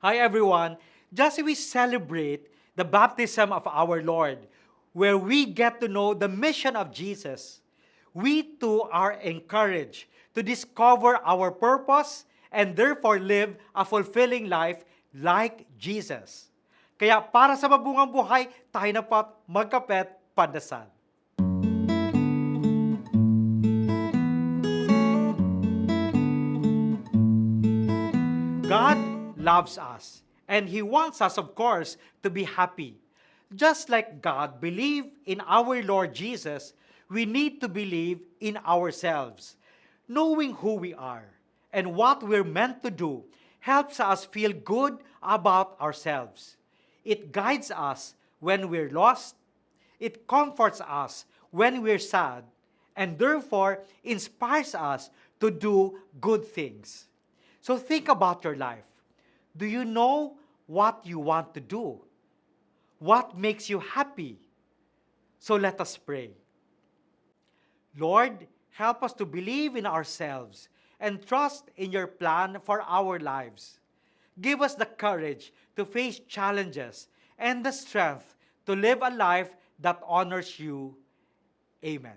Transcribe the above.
Hi everyone! Just as we celebrate the baptism of our Lord, where we get to know the mission of Jesus, we too are encouraged to discover our purpose and therefore live a fulfilling life like Jesus. Kaya para sa mabungang buhay, tayo na po magkapet pandasal. God loves us, and He wants us, of course, to be happy. Just like God believed in our Lord Jesus, we need to believe in ourselves. Knowing who we are and what we're meant to do helps us feel good about ourselves. It guides us when we're lost, it comforts us when we're sad, and therefore inspires us to do good things. So think about your life. Do you know what you want to do? What makes you happy? So let us pray. Lord, help us to believe in ourselves and trust in your plan for our lives. Give us the courage to face challenges and the strength to live a life that honors you. Amen.